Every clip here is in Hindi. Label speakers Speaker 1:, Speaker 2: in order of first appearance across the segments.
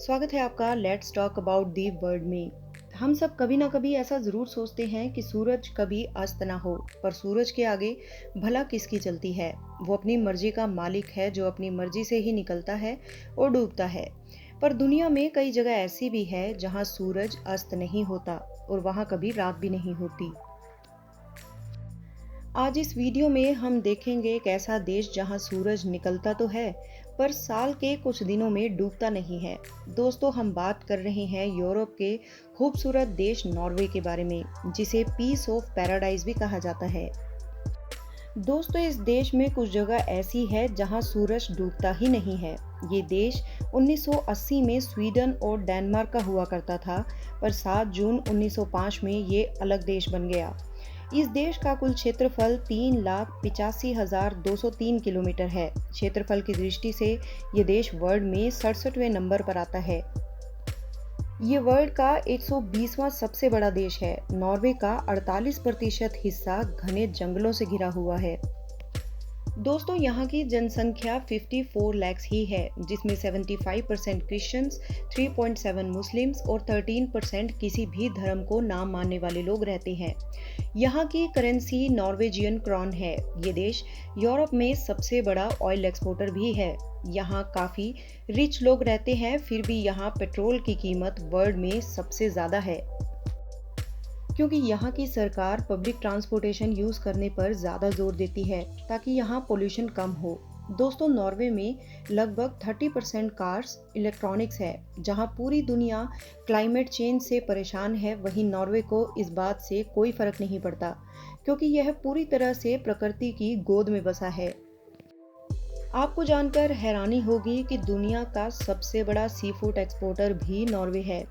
Speaker 1: स्वागत है आपका let's talk about the world में। हम सब कभी ना कभी ऐसा ज़रूर सोचते हैं कि सूरज कभी अस्त ना हो, पर सूरज के आगे भला किसकी चलती है। वो अपनी मर्जी का मालिक है जो अपनी मर्जी से ही निकलता है और डूबता है। पर दुनिया में कई जगह ऐसी भी है जहाँ सूरज अस्त नहीं होता और वहाँ कभी रात भी नहीं होती। आज इस वीडियो में हम देखेंगे एक ऐसा देश जहां सूरज निकलता तो है पर साल के कुछ दिनों में डूबता नहीं है। दोस्तों, हम बात कर रहे हैं यूरोप के खूबसूरत देश नॉर्वे के बारे में, जिसे पीस ऑफ पैराडाइज भी कहा जाता है। दोस्तों, इस देश में कुछ जगह ऐसी है जहां सूरज डूबता ही नहीं है। ये देश 1980 में स्वीडन और डेनमार्क का हुआ करता था, पर 7 जून 1905 में ये अलग देश बन गया। इस देश का कुल क्षेत्रफल 3,85,203 किलोमीटर है। क्षेत्रफल की दृष्टि से ये देश वर्ल्ड में 67वें नंबर पर आता है। ये वर्ल्ड का 120वां सबसे बड़ा देश है। नॉर्वे का 48% हिस्सा घने जंगलों से घिरा हुआ है। दोस्तों, यहाँ की जनसंख्या 54 लाख ही है, जिसमें 75% क्रिश्चियंस, 3.7 मुस्लिम्स और 13% किसी भी धर्म को ना मानने वाले लोग रहते हैं। यहाँ की करेंसी नॉर्वेजियन क्रॉन है। ये देश यूरोप में सबसे बड़ा ऑयल एक्सपोर्टर भी है। यहाँ काफ़ी रिच लोग रहते हैं, फिर भी यहाँ पेट्रोल की कीमत वर्ल्ड में सबसे ज़्यादा है, क्योंकि यहाँ की सरकार पब्लिक ट्रांसपोर्टेशन यूज़ करने पर ज़्यादा जोर देती है ताकि यहाँ पोल्यूशन कम हो। दोस्तों, नॉर्वे में लगभग 30% कार्स इलेक्ट्रॉनिक्स है। जहाँ पूरी दुनिया क्लाइमेट चेंज से परेशान है, वहीं नॉर्वे को इस बात से कोई फर्क नहीं पड़ता, क्योंकि यह पूरी तरह से प्रकृति की गोद में बसा है। आपको जानकर हैरानी होगी कि दुनिया का सबसे बड़ा सी फूड एक्सपोर्टर भी नॉर्वे है।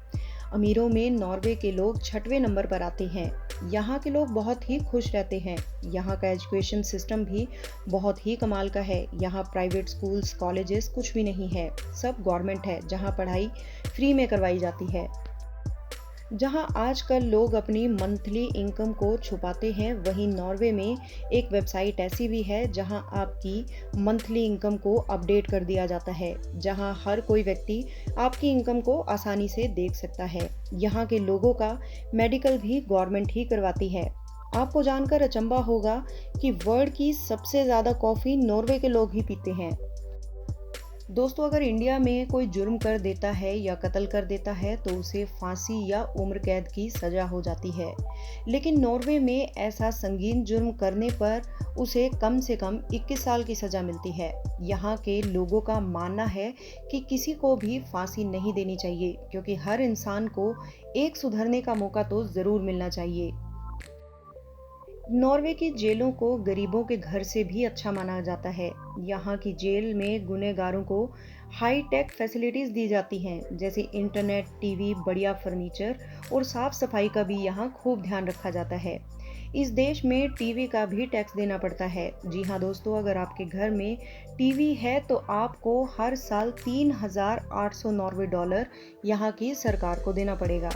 Speaker 1: अमीरों में नॉर्वे के लोग 6वें नंबर पर आते हैं। यहाँ के लोग बहुत ही खुश रहते हैं। यहाँ का एजुकेशन सिस्टम भी बहुत ही कमाल का है। यहाँ प्राइवेट स्कूल्स, कॉलेजेस कुछ भी नहीं है, सब गवर्नमेंट है, जहाँ पढ़ाई फ्री में करवाई जाती है। जहां आजकल लोग अपनी मंथली इनकम को छुपाते हैं, वहीं नॉर्वे में एक वेबसाइट ऐसी भी है जहां आपकी मंथली इनकम को अपडेट कर दिया जाता है, जहां हर कोई व्यक्ति आपकी इनकम को आसानी से देख सकता है। यहां के लोगों का मेडिकल भी गवर्नमेंट ही करवाती है। आपको जानकर अचंभा होगा कि वर्ल्ड की सबसे ज़्यादा कॉफ़ी नॉर्वे के लोग ही पीते हैं। दोस्तों, अगर इंडिया में कोई जुर्म कर देता है या कत्ल कर देता है तो उसे फांसी या उम्र कैद की सज़ा हो जाती है, लेकिन नॉर्वे में ऐसा संगीन जुर्म करने पर उसे कम से कम 21 साल की सज़ा मिलती है। यहाँ के लोगों का मानना है कि किसी को भी फांसी नहीं देनी चाहिए, क्योंकि हर इंसान को एक सुधरने का मौका तो ज़रूर मिलना चाहिए। नॉर्वे की जेलों को गरीबों के घर से भी अच्छा माना जाता है। यहाँ की जेल में गुनहगारों को हाई टेक फैसिलिटीज़ दी जाती हैं, जैसे इंटरनेट, टीवी, बढ़िया फर्नीचर और साफ सफाई का भी यहाँ खूब ध्यान रखा जाता है। इस देश में टीवी का भी टैक्स देना पड़ता है। जी हाँ दोस्तों, अगर आपके घर में टीवी है तो आपको हर साल 3,800 नॉर्वे डॉलर यहाँ की सरकार को देना पड़ेगा।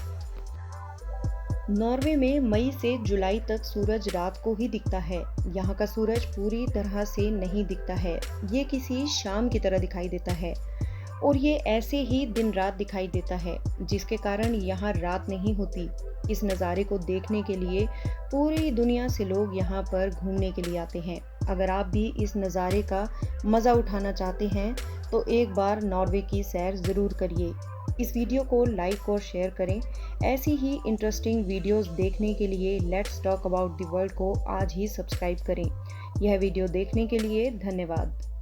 Speaker 1: नॉर्वे में मई से जुलाई तक सूरज रात को ही दिखता है। यहाँ का सूरज पूरी तरह से नहीं दिखता है, ये किसी शाम की तरह दिखाई देता है और ये ऐसे ही दिन रात दिखाई देता है, जिसके कारण यहाँ रात नहीं होती। इस नज़ारे को देखने के लिए पूरी दुनिया से लोग यहाँ पर घूमने के लिए आते हैं। अगर आप भी इस नज़ारे का मज़ा उठाना चाहते हैं तो एक बार नॉर्वे की सैर ज़रूर करिए। इस वीडियो को लाइक और शेयर करें। ऐसी ही इंटरेस्टिंग वीडियोस देखने के लिए let's talk about the world को आज ही सब्सक्राइब करें। यह वीडियो देखने के लिए धन्यवाद।